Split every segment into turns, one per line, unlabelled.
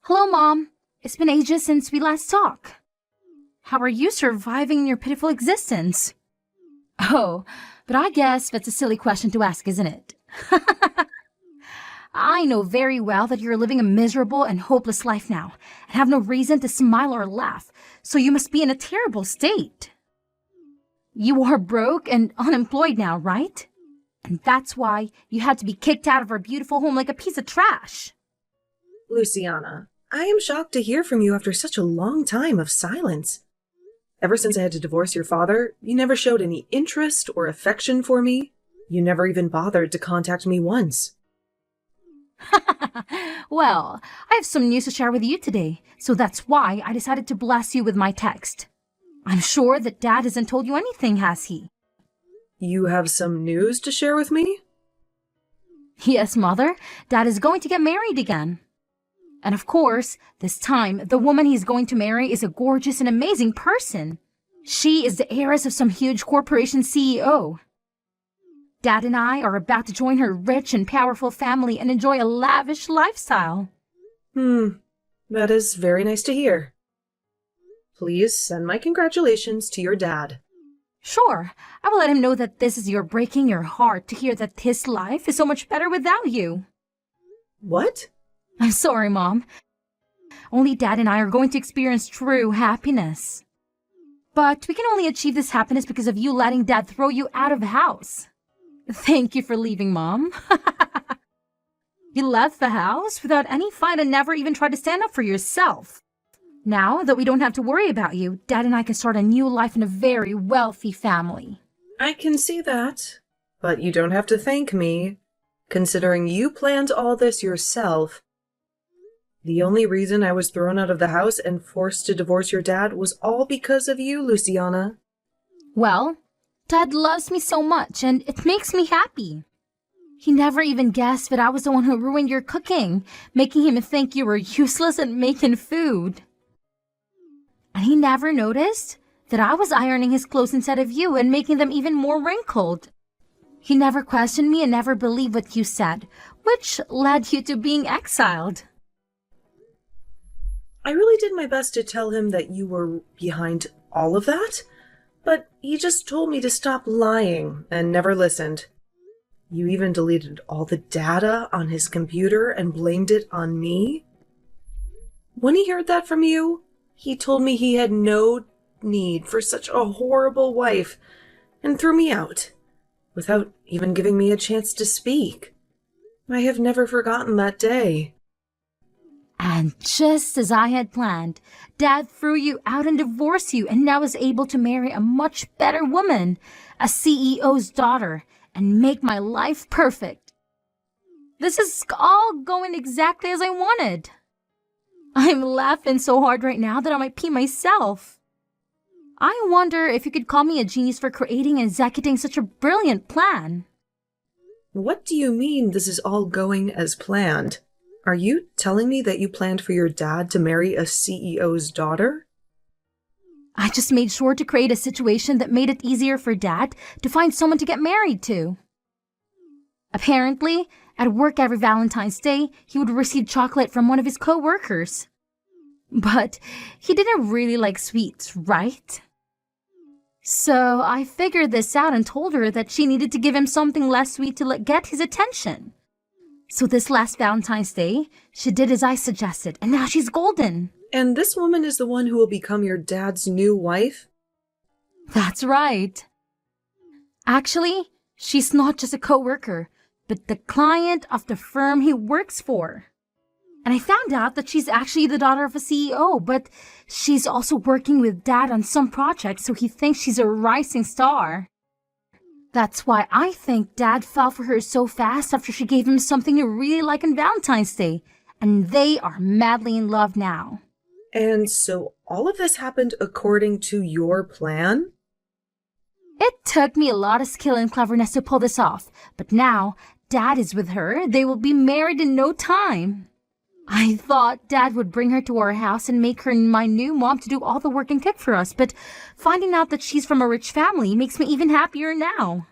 Hello, Mom. It's been ages since we last talked. How are you surviving your pitiful existence? Oh, but I guess that's a silly question to ask, isn't it? I know very well that you're living a miserable and hopeless life now, and have no reason to smile or laugh, so you must be in a terrible state. You are broke and unemployed now, right? And that's why you had to be kicked out of our beautiful home like a piece of trash.
Luciana, I am shocked to hear from you after such a long time of silence. Ever since I had to divorce your father, you never showed any interest or affection for me. You never even bothered to contact me once.
Well, I have some news to share with you today, so that's why I decided to bless you with my text. I'm sure that Dad hasn't told you anything, has he?
You have some news to share with me?
Yes, Mother. Dad is going to get married again. And of course, this time, the woman he's going to marry is a gorgeous and amazing person. She is the heiress of some huge corporation CEO. Dad and I are about to join her rich and powerful family and enjoy a lavish lifestyle.
That is very nice to hear. Please send my congratulations to your dad.
Sure, I will let him know that this is your breaking your heart to hear that his life is so much better without you.
What?
I'm sorry, Mom. Only Dad and I are going to experience true happiness. But we can only achieve this happiness because of you letting Dad throw you out of the house. Thank you for leaving, Mom. You left the house without any fight and never even tried to stand up for yourself. Now that we don't have to worry about you, Dad and I can start a new life in a very wealthy family.
I can see that, but you don't have to thank me. Considering you planned all this yourself, the only reason I was thrown out of the house and forced to divorce your dad was all because of you, Luciana.
Well, Dad loves me so much, and it makes me happy. He never even guessed that I was the one who ruined your cooking, making him think you were useless at making food. And he never noticed that I was ironing his clothes instead of you and making them even more wrinkled. He never questioned me and never believed what you said, which led you to being exiled.
I really did my best to tell him that you were behind all of that, but he just told me to stop lying and never listened. You even deleted all the data on his computer and blamed it on me. When he heard that from you, he told me he had no need for such a horrible wife and threw me out, without even giving me a chance to speak. I have never forgotten that day.
And just as I had planned, Dad threw you out and divorced you and now is able to marry a much better woman, a CEO's daughter, and make my life perfect. This is all going exactly as I wanted. I'm laughing so hard right now that I might pee myself. I wonder if you could call me a genius for creating and executing such a brilliant plan.
What do you mean this is all going as planned? Are you telling me that you planned for your dad to marry a CEO's daughter?
I just made sure to create a situation that made it easier for Dad to find someone to get married to. Apparently, at work every Valentine's Day, he would receive chocolate from one of his co-workers. But he didn't really like sweets, right? So I figured this out and told her that she needed to give him something less sweet to get his attention. So this last Valentine's Day, she did as I suggested, and now she's golden.
And this woman is the one who will become your dad's new wife?
That's right. Actually, she's not just a co-worker, but the client of the firm he works for. And I found out that she's actually the daughter of a CEO, but she's also working with Dad on some projects, so he thinks she's a rising star. That's why I think Dad fell for her so fast after she gave him something he really liked on Valentine's Day, and they are madly in love now.
And so all of this happened according to your plan?
It took me a lot of skill and cleverness to pull this off, but now Dad is with her. They will be married in no time. I thought Dad would bring her to our house and make her my new mom to do all the work and cook for us, but finding out that she's from a rich family makes me even happier now.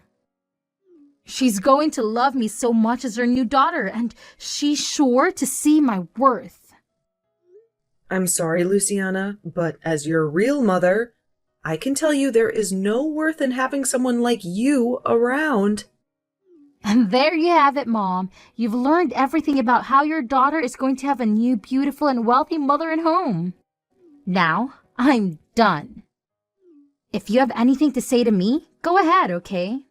She's going to love me so much as her new daughter, and she's sure to see my worth.
I'm sorry, Luciana, but as your real mother, I can tell you there is no worth in having someone like you around.
And there you have it, Mom. You've learned everything about how your daughter is going to have a new, beautiful, and wealthy mother and home. Now, I'm done. If you have anything to say to me, go ahead, okay?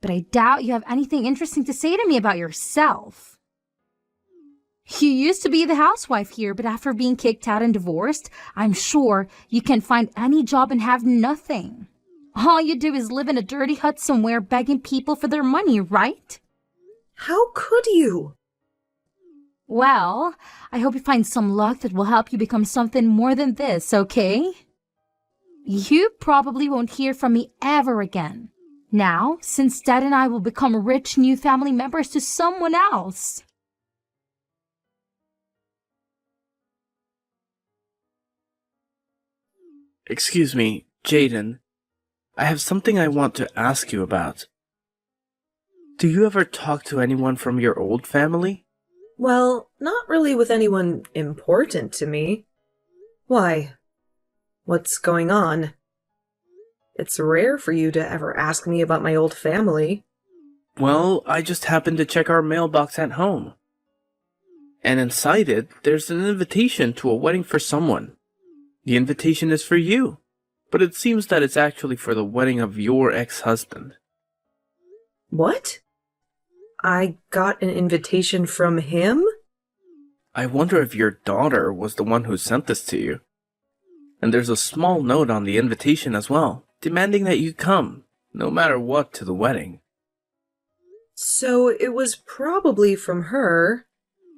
But I doubt you have anything interesting to say to me about yourself. You used to be the housewife here, but after being kicked out and divorced, I'm sure you can find any job and have nothing. All you do is live in a dirty hut somewhere begging people for their money, right?
How could you?
Well, I hope you find some luck that will help you become something more than this, okay? You probably won't hear from me ever again. Now, since Dad and I will become rich new family members to someone else.
Excuse me, Jaden. I have something I want to ask you about. Do you ever talk to anyone from your old family?
Well, not really with anyone important to me. Why? What's going on? It's rare for you to ever ask me about my old family.
Well, I just happened to check our mailbox at home. And inside it, there's an invitation to a wedding for someone. The invitation is for you, but it seems that it's actually for the wedding of your ex-husband.
What? I got an invitation from him?
I wonder if your daughter was the one who sent this to you. And there's a small note on the invitation as well, demanding that you come, no matter what, to the wedding.
So it was probably from her.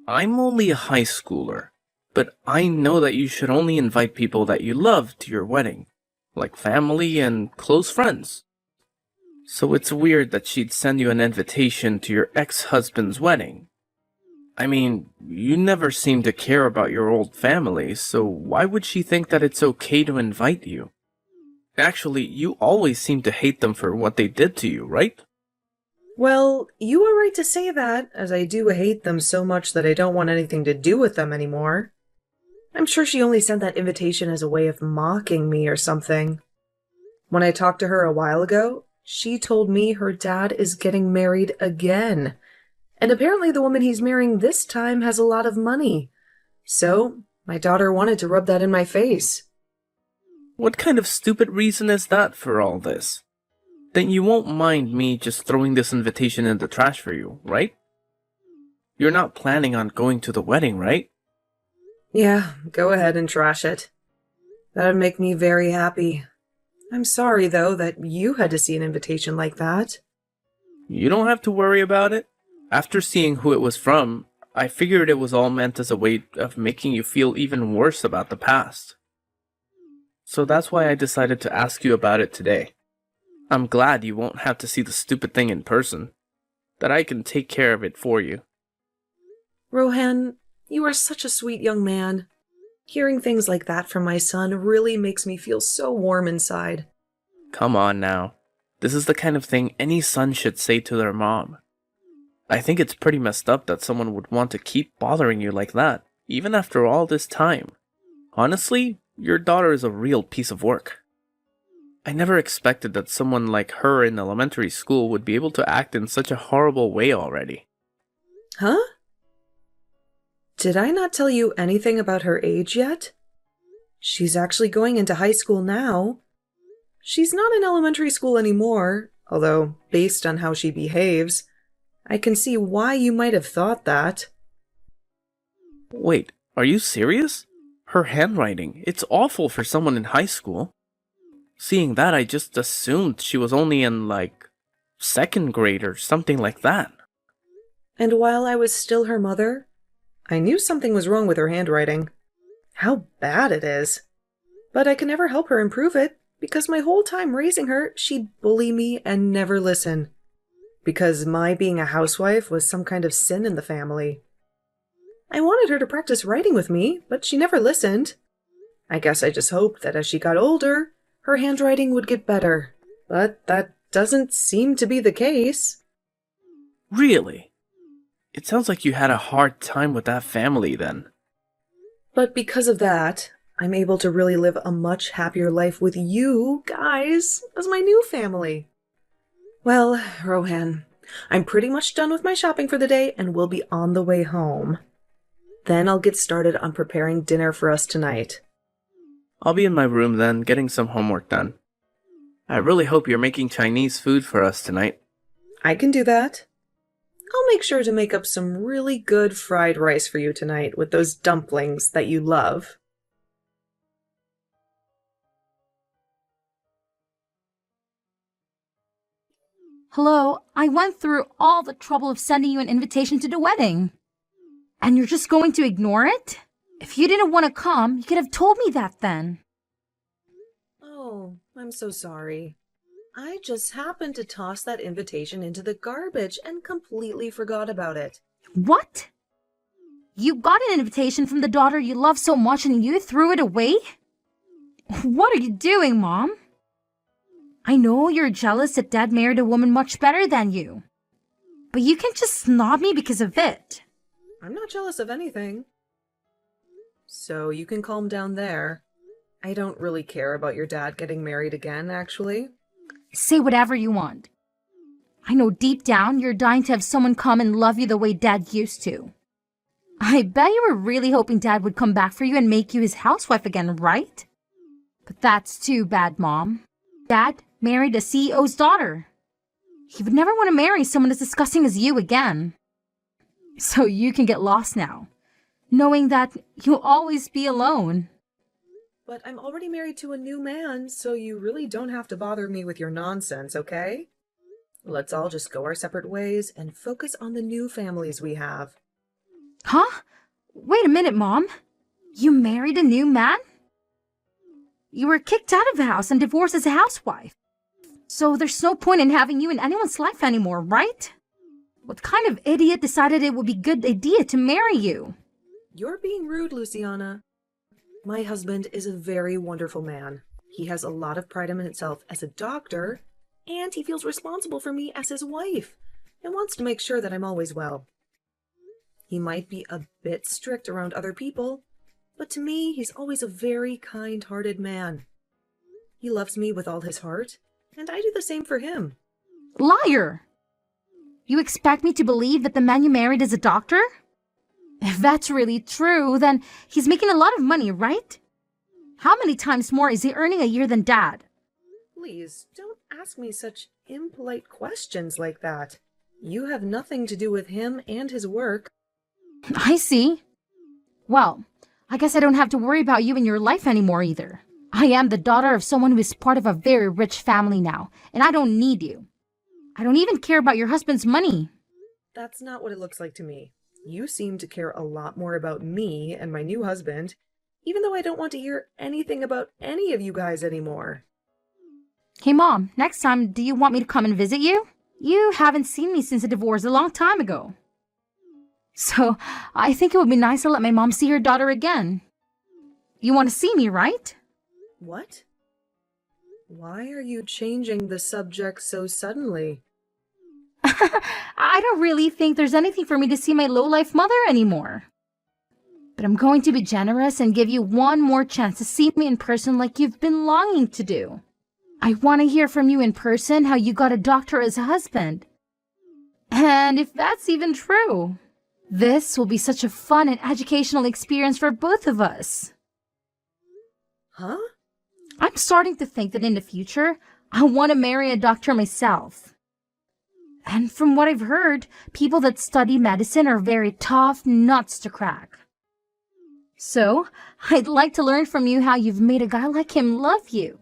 I'm only a high schooler, but I know that you should only invite people that you love to your wedding, like family and close friends. So it's weird that she'd send you an invitation to your ex-husband's wedding. I mean, you never seem to care about your old family, so why would she think that it's okay to invite you? Actually, you always seem to hate them for what they did to you, right?
Well, you are right to say that, as I do hate them so much that I don't want anything to do with them anymore. I'm sure she only sent that invitation as a way of mocking me or something. When I talked to her a while ago, she told me her dad is getting married again. And apparently the woman he's marrying this time has a lot of money. So, my daughter wanted to rub that in my face.
What kind of stupid reason is that for all this? Then you won't mind me just throwing this invitation in the trash for you, right? You're not planning on going to the wedding, right?
Yeah, go ahead and trash it. That'd make me very happy. I'm sorry, though, that you had to see an invitation like that.
You don't have to worry about it. After seeing who it was from, I figured it was all meant as a way of making you feel even worse about the past. So that's why I decided to ask you about it today. I'm glad you won't have to see the stupid thing in person. That I can take care of it for you.
Rohan, you are such a sweet young man. Hearing things like that from my son really makes me feel so warm inside.
Come on now. This is the kind of thing any son should say to their mom. I think it's pretty messed up that someone would want to keep bothering you like that, even after all this time. Honestly, your daughter is a real piece of work. I never expected that someone like her in elementary school would be able to act in such a horrible way already.
Huh? Did I not tell you anything about her age yet? She's actually going into high school now. She's not in elementary school anymore, although, based on how she behaves, I can see why you might have thought that.
Wait, are you serious? Her handwriting, it's awful for someone in high school. Seeing that, I just assumed she was only in, second grade or something like that.
And while I was still her mother, I knew something was wrong with her handwriting. How bad it is. But I could never help her improve it, because my whole time raising her, she'd bully me and never listen. Because my being a housewife was some kind of sin in the family. I wanted her to practice writing with me, but she never listened. I guess I just hoped that as she got older, her handwriting would get better. But that doesn't seem to be the case.
Really? It sounds like you had a hard time with that family then.
But because of that, I'm able to really live a much happier life with you guys as my new family. Well, Rohan, I'm pretty much done with my shopping for the day and we'll be on the way home. Then I'll get started on preparing dinner for us tonight.
I'll be in my room then, getting some homework done. I really hope you're making Chinese food for us tonight.
I can do that. I'll make sure to make up some really good fried rice for you tonight with those dumplings that you love.
Hello, I went through all the trouble of sending you an invitation to the wedding. And you're just going to ignore it? If you didn't want to come, you could have told me that then.
Oh, I'm so sorry. I just happened to toss that invitation into the garbage and completely forgot about it.
What? You got an invitation from the daughter you love so much and you threw it away? What are you doing, Mom? I know you're jealous that Dad married a woman much better than you. But you can just snob me because of it.
I'm not jealous of anything. So you can calm down there. I don't really care about your dad getting married again, actually.
Say whatever you want. I know deep down you're dying to have someone come and love you the way Dad used to. I bet you were really hoping Dad would come back for you and make you his housewife again, right? But that's too bad, Mom. Dad married a CEO's daughter. He would never want to marry someone as disgusting as you again. So you can get lost now, knowing that you'll always be alone.
But I'm already married to a new man, so you really don't have to bother me with your nonsense, okay? Let's all just go our separate ways and focus on the new families we have.
Huh? Wait a minute, Mom. You married a new man? You were kicked out of the house and divorced as a housewife. So there's no point in having you in anyone's life anymore, right? What kind of idiot decided it would be a good idea to marry you?
You're being rude, Luciana. My husband is a very wonderful man. He has a lot of pride in himself as a doctor, and he feels responsible for me as his wife, and wants to make sure that I'm always well. He might be a bit strict around other people, but to me, he's always a very kind-hearted man. He loves me with all his heart, and I do the same for him.
Liar! You expect me to believe that the man you married is a doctor? If that's really true, then he's making a lot of money, right? How many times more is he earning a year than Dad?
Please, don't ask me such impolite questions like that. You have nothing to do with him and his work.
I see. Well, I guess I don't have to worry about you in your life anymore either. I am the daughter of someone who is part of a very rich family now, and I don't need you. I don't even care about your husband's money.
That's not what it looks like to me. You seem to care a lot more about me and my new husband, even though I don't want to hear anything about any of you guys anymore.
Hey, Mom, next time, do you want me to come and visit you? You haven't seen me since the divorce a long time ago. So, I think it would be nice to let my mom see her daughter again. You want to see me, right?
What? Why are you changing the subject so suddenly?
I don't really think there's anything for me to see my low-life mother anymore. But I'm going to be generous and give you one more chance to see me in person like you've been longing to do. I want to hear from you in person how you got a doctor as a husband. And if that's even true, this will be such a fun and educational experience for both of us.
Huh?
I'm starting to think that in the future, I want to marry a doctor myself. And from what I've heard, people that study medicine are very tough nuts to crack. So, I'd like to learn from you how you've made a guy like him love you.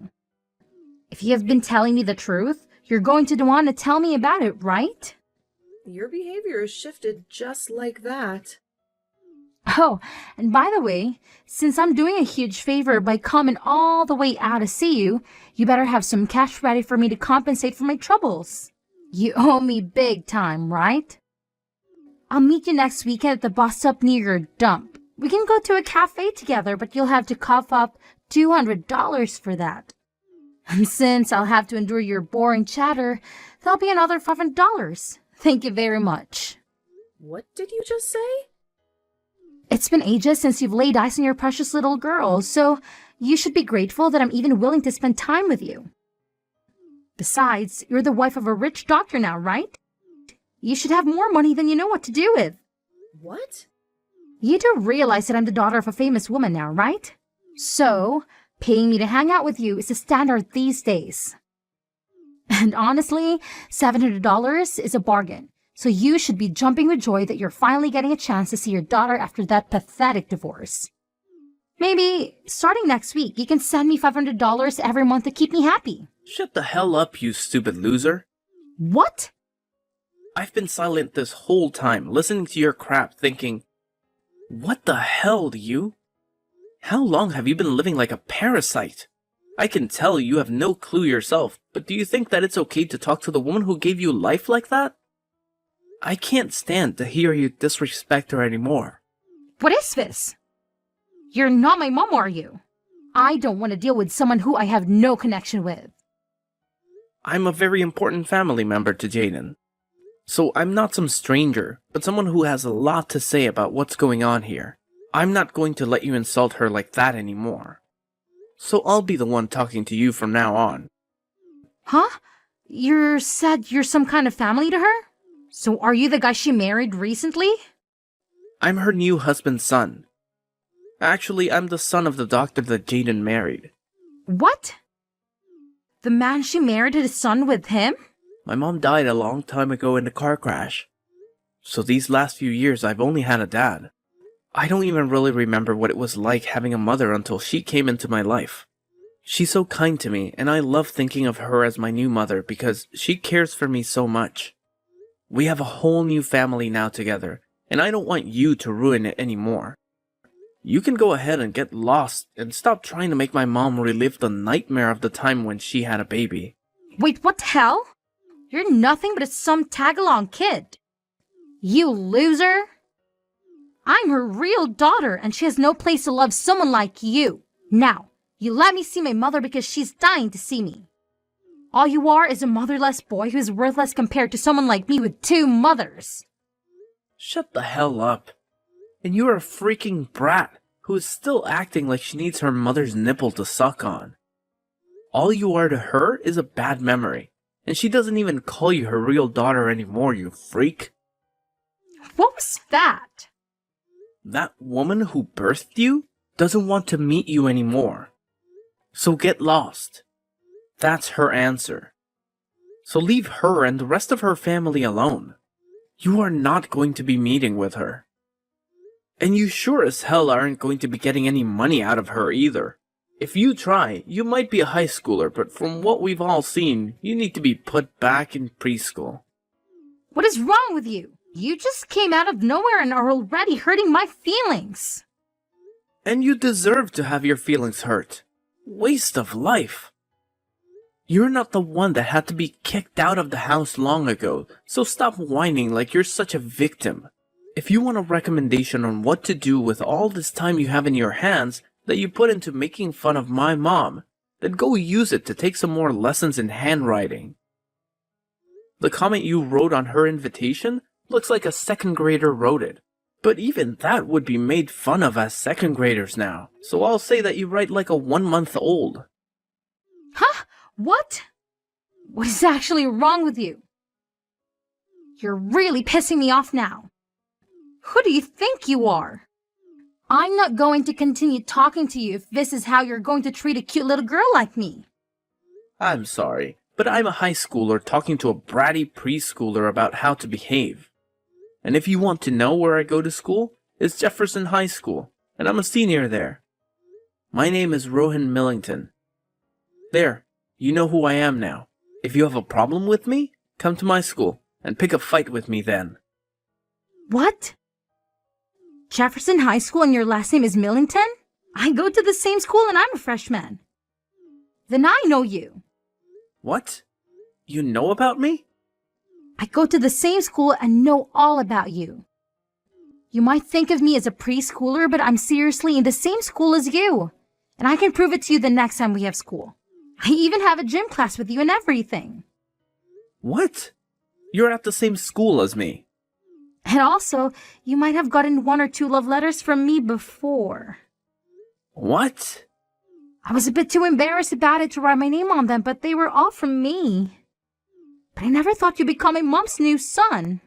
If you have been telling me the truth, you're going to want to tell me about it, right?
Your behavior has shifted just like that.
Oh, and by the way, since I'm doing a huge favor by coming all the way out to see you, you better have some cash ready for me to compensate for my troubles. You owe me big time, right? I'll meet you next weekend at the bus stop near your dump. We can go to a cafe together, but you'll have to cough up $200 for that. And since I'll have to endure your boring chatter, that'll be another $500. Thank you very much.
What did you just say?
It's been ages since you've laid eyes on your precious little girl, so you should be grateful that I'm even willing to spend time with you. Besides, you're the wife of a rich doctor now, right? You should have more money than you know what to do with.
What?
You do realize that I'm the daughter of a famous woman now, right? So, paying me to hang out with you is the standard these days. And honestly, $700 is a bargain. So you should be jumping with joy that you're finally getting a chance to see your daughter after that pathetic divorce. Maybe, starting next week, you can send me $500 every month to keep me happy.
Shut the hell up, you stupid loser.
What?
I've been silent this whole time, listening to your crap, thinking, what the hell, do you? How long have you been living like a parasite? I can tell you have no clue yourself, but do you think that it's okay to talk to the woman who gave you life like that? I can't stand to hear you disrespect her anymore.
What is this? You're not my mom, are you? I don't want to deal with someone who I have no connection with.
I'm a very important family member to Jaden. So I'm not some stranger, but someone who has a lot to say about what's going on here. I'm not going to let you insult her like that anymore. So I'll be the one talking to you from now on.
Huh? You said you're some kind of family to her? So are you the guy she married recently?
I'm her new husband's son. Actually, I'm the son of the doctor that Jaden married.
What? The man she married had a son with him?
My mom died a long time ago in a car crash. So these last few years I've only had a dad. I don't even really remember what it was like having a mother until she came into my life. She's so kind to me, and I love thinking of her as my new mother because she cares for me so much. We have a whole new family now together, and I don't want you to ruin it anymore. You can go ahead and get lost and stop trying to make my mom relive the nightmare of the time when she had a baby.
Wait, what the hell? You're nothing but some tag-along kid. You loser! I'm her real daughter, and she has no place to love someone like you. Now, you let me see my mother because she's dying to see me. All you are is a motherless boy who's worthless compared to someone like me with two mothers.
Shut the hell up. And you're a freaking brat who is still acting like she needs her mother's nipple to suck on. All you are to her is a bad memory, and she doesn't even call you her real daughter anymore, you freak.
What was that?
That woman who birthed you doesn't want to meet you anymore. So get lost. That's her answer. So leave her and the rest of her family alone. You are not going to be meeting with her. And you sure as hell aren't going to be getting any money out of her either. If you try, you might be a high schooler, but from what we've all seen, you need to be put back in preschool.
What is wrong with you? You just came out of nowhere and are already hurting my feelings.
And you deserve to have your feelings hurt. Waste of life. You're not the one that had to be kicked out of the house long ago, so stop whining like you're such a victim. If you want a recommendation on what to do with all this time you have in your hands that you put into making fun of my mom, then go use it to take some more lessons in handwriting. The comment you wrote on her invitation looks like a second grader wrote it. But even that would be made fun of as second graders now, so I'll say that you write like a 1-month-old.
Huh? What? What is actually wrong with you? You're really pissing me off now. Who do you think you are? I'm not going to continue talking to you if this is how you're going to treat a cute little girl like me.
I'm sorry, but I'm a high schooler talking to a bratty preschooler about how to behave. And if you want to know where I go to school, it's Jefferson High School, and I'm a senior there. My name is Rohan Millington. There, you know who I am now. If you have a problem with me, come to my school and pick a fight with me then.
What? Jefferson High School and your last name is Millington? I go to the same school and I'm a freshman. Then I know you.
What? You know about me?
I go to the same school and know all about you. You might think of me as a preschooler, but I'm seriously in the same school as you. And I can prove it to you the next time we have school. I even have a gym class with you and everything.
What? You're at the same school as me.
And also, you might have gotten 1 or 2 love letters from me before.
What?
I was a bit too embarrassed about it to write my name on them, but they were all from me. But I never thought you'd become my mom's new son.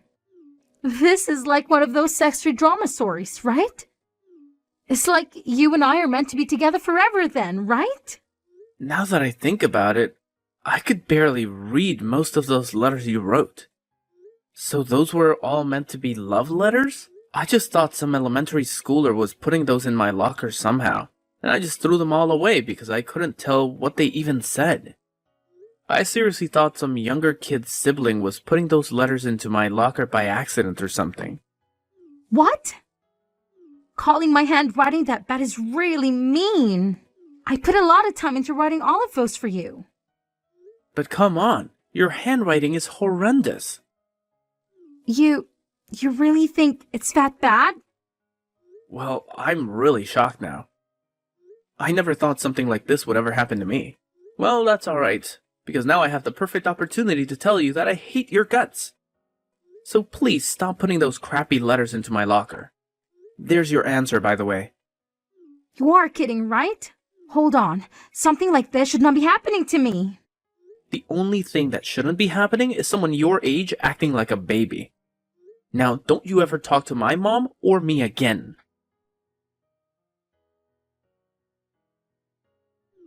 This is like one of those sexual drama stories, right? It's like you and I are meant to be together forever then, right?
Now that I think about it, I could barely read most of those letters you wrote. So those were all meant to be love letters? I just thought some elementary schooler was putting those in my locker somehow, and I just threw them all away because I couldn't tell what they even said. I seriously thought some younger kid's sibling was putting those letters into my locker by accident or something.
What? Calling my handwriting that bad is really mean. I put a lot of time into writing all of those for you.
But come on, your handwriting is horrendous.
You really think it's that bad?
Well, I'm really shocked now. I never thought something like this would ever happen to me. Well, that's alright, because now I have the perfect opportunity to tell you that I hate your guts. So please stop putting those crappy letters into my locker. There's your answer, by the way.
You are kidding, right? Hold on. Something like this should not be happening to me.
The only thing that shouldn't be happening is someone your age acting like a baby. Now, don't you ever talk to my mom or me again.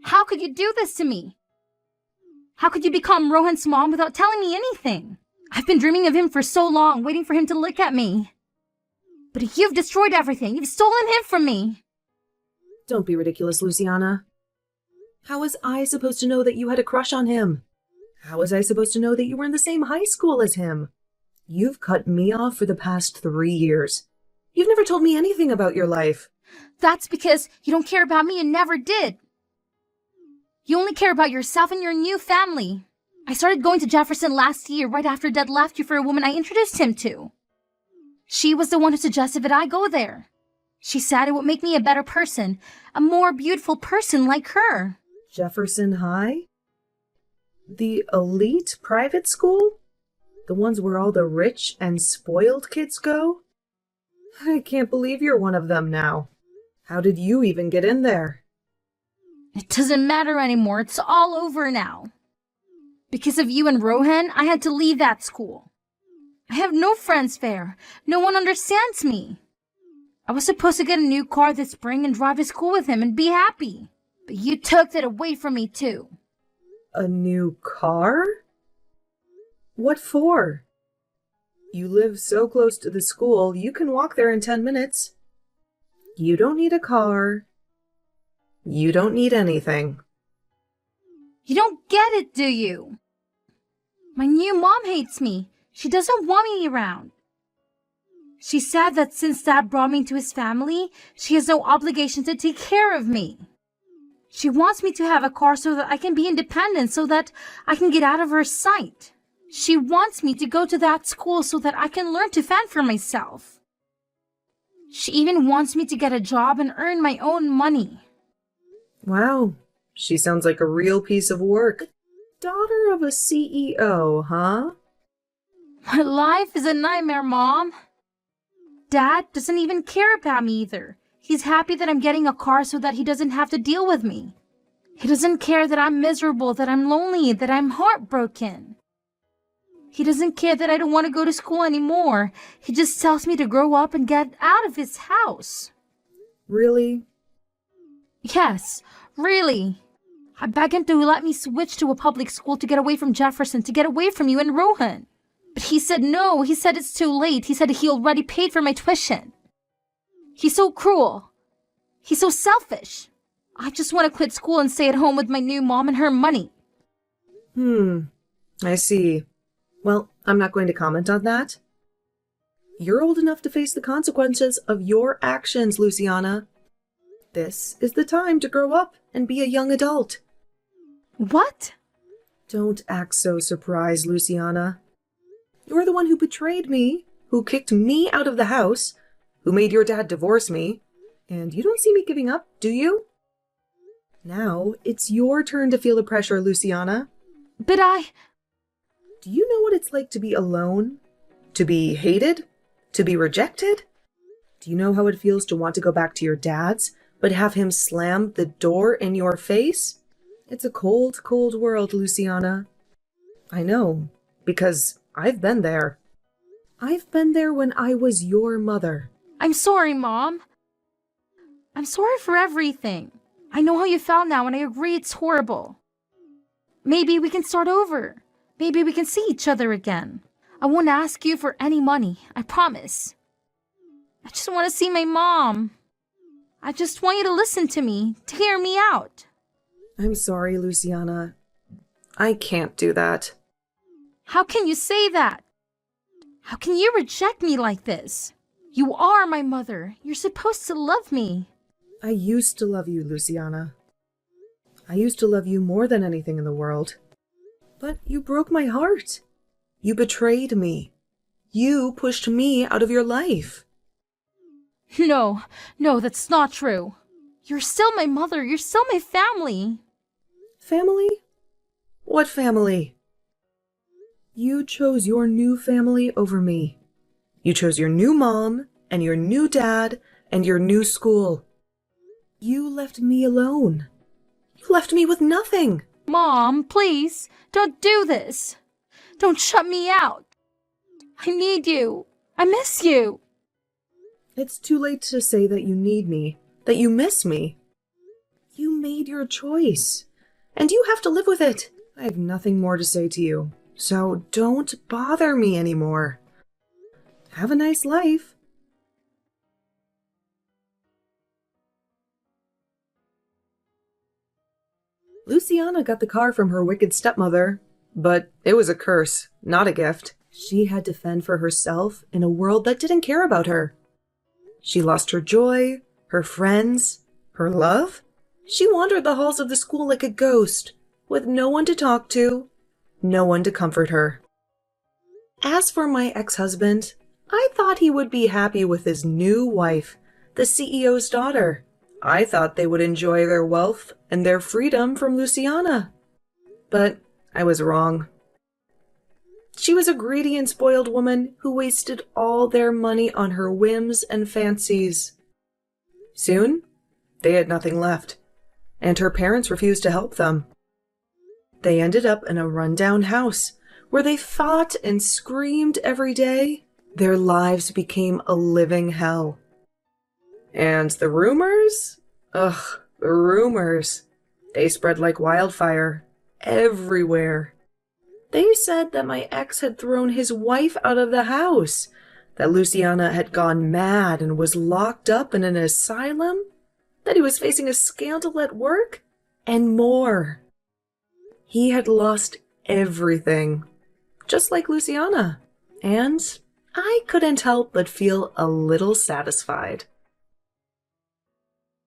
How could you do this to me? How could you become Rohan's mom without telling me anything? I've been dreaming of him for so long, waiting for him to look at me. But you've destroyed everything. You've stolen him from me.
Don't be ridiculous, Luciana. How was I supposed to know that you had a crush on him? How was I supposed to know that you were in the same high school as him? You've cut me off for the past 3 years. You've never told me anything about your life.
That's because you don't care about me and never did. You only care about yourself and your new family. I started going to Jefferson last year, right after Dad left you for a woman I introduced him to. She was the one who suggested that I go there. She said it would make me a better person, a more beautiful person like her.
Jefferson High? The elite private school? The ones where all the rich and spoiled kids go? I can't believe you're one of them now. How did you even get in there?
It doesn't matter anymore. It's all over now. Because of you and Rohan, I had to leave that school. I have no friends there. No one understands me. I was supposed to get a new car this spring and drive to school with him and be happy. But you took that away from me too.
A new car? What for? You live so close to the school, you can walk there in 10 minutes. You don't need a car. You don't need anything.
You don't get it, do you? My new mom hates me. She doesn't want me around. She said that since Dad brought me into his family, she has no obligation to take care of me. She wants me to have a car so that I can be independent, so that I can get out of her sight. She wants me to go to that school so that I can learn to fend for myself. She even wants me to get a job and earn my own money.
Wow, she sounds like a real piece of work. Daughter of a CEO, huh?
My life is a nightmare, Mom. Dad doesn't even care about me either. He's happy that I'm getting a car so that he doesn't have to deal with me. He doesn't care that I'm miserable, that I'm lonely, that I'm heartbroken. He doesn't care that I don't want to go to school anymore. He just tells me to grow up and get out of his house.
Really?
Yes, really. I begged him to let me switch to a public school to get away from Jefferson, to get away from you and Rohan. But he said no. He said it's too late. He said he already paid for my tuition. He's so cruel. He's so selfish. I just want to quit school and stay at home with my new mom and her money.
I see. Well, I'm not going to comment on that. You're old enough to face the consequences of your actions, Luciana. This is the time to grow up and be a young adult.
What?
Don't act so surprised, Luciana. You're the one who betrayed me, who kicked me out of the house, who made your dad divorce me, and you don't see me giving up, do you? Now, it's your turn to feel the pressure, Luciana.
But
Do you know what it's like to be alone? To be hated? To be rejected? Do you know how it feels to want to go back to your dad's, but have him slam the door in your face? It's a cold, cold world, Luciana. I know, because I've been there. I've been there when I was your mother.
I'm sorry, Mom. I'm sorry for everything. I know how you felt now, and I agree it's horrible. Maybe we can start over. Maybe we can see each other again. I won't ask you for any money, I promise. I just want to see my mom. I just want you to listen to me, to hear me out.
I'm sorry, Luciana. I can't do that.
How can you say that? How can you reject me like this? You are my mother. You're supposed to love me.
I used to love you, Luciana. I used to love you more than anything in the world. But you broke my heart. You betrayed me. You pushed me out of your life.
No, that's not true. You're still my mother. You're still my family.
Family? What family? You chose your new family over me. You chose your new mom and your new dad and your new school. You left me alone. You left me with nothing.
Mom, please, don't do this. Don't shut me out. I need you. I miss you.
It's too late to say that you need me, that you miss me. You made your choice, and you have to live with it. I have nothing more to say to you, so don't bother me anymore. Have a nice life. Luciana got the car from her wicked stepmother, but it was a curse, not a gift. She had to fend for herself in a world that didn't care about her. She lost her joy, her friends, her love. She wandered the halls of the school like a ghost, with no one to talk to, no one to comfort her. As for my ex-husband, I thought he would be happy with his new wife, the CEO's daughter. I thought they would enjoy their wealth and their freedom from Luciana. But I was wrong. She was a greedy and spoiled woman who wasted all their money on her whims and fancies. Soon, they had nothing left, and her parents refused to help them. They ended up in a rundown house where they fought and screamed every day. Their lives became a living hell. And the rumors? The rumors. They spread like wildfire everywhere. They said that my ex had thrown his wife out of the house, that Luciana had gone mad and was locked up in an asylum, that he was facing a scandal at work, and more. He had lost everything, just like Luciana, and I couldn't help but feel a little satisfied.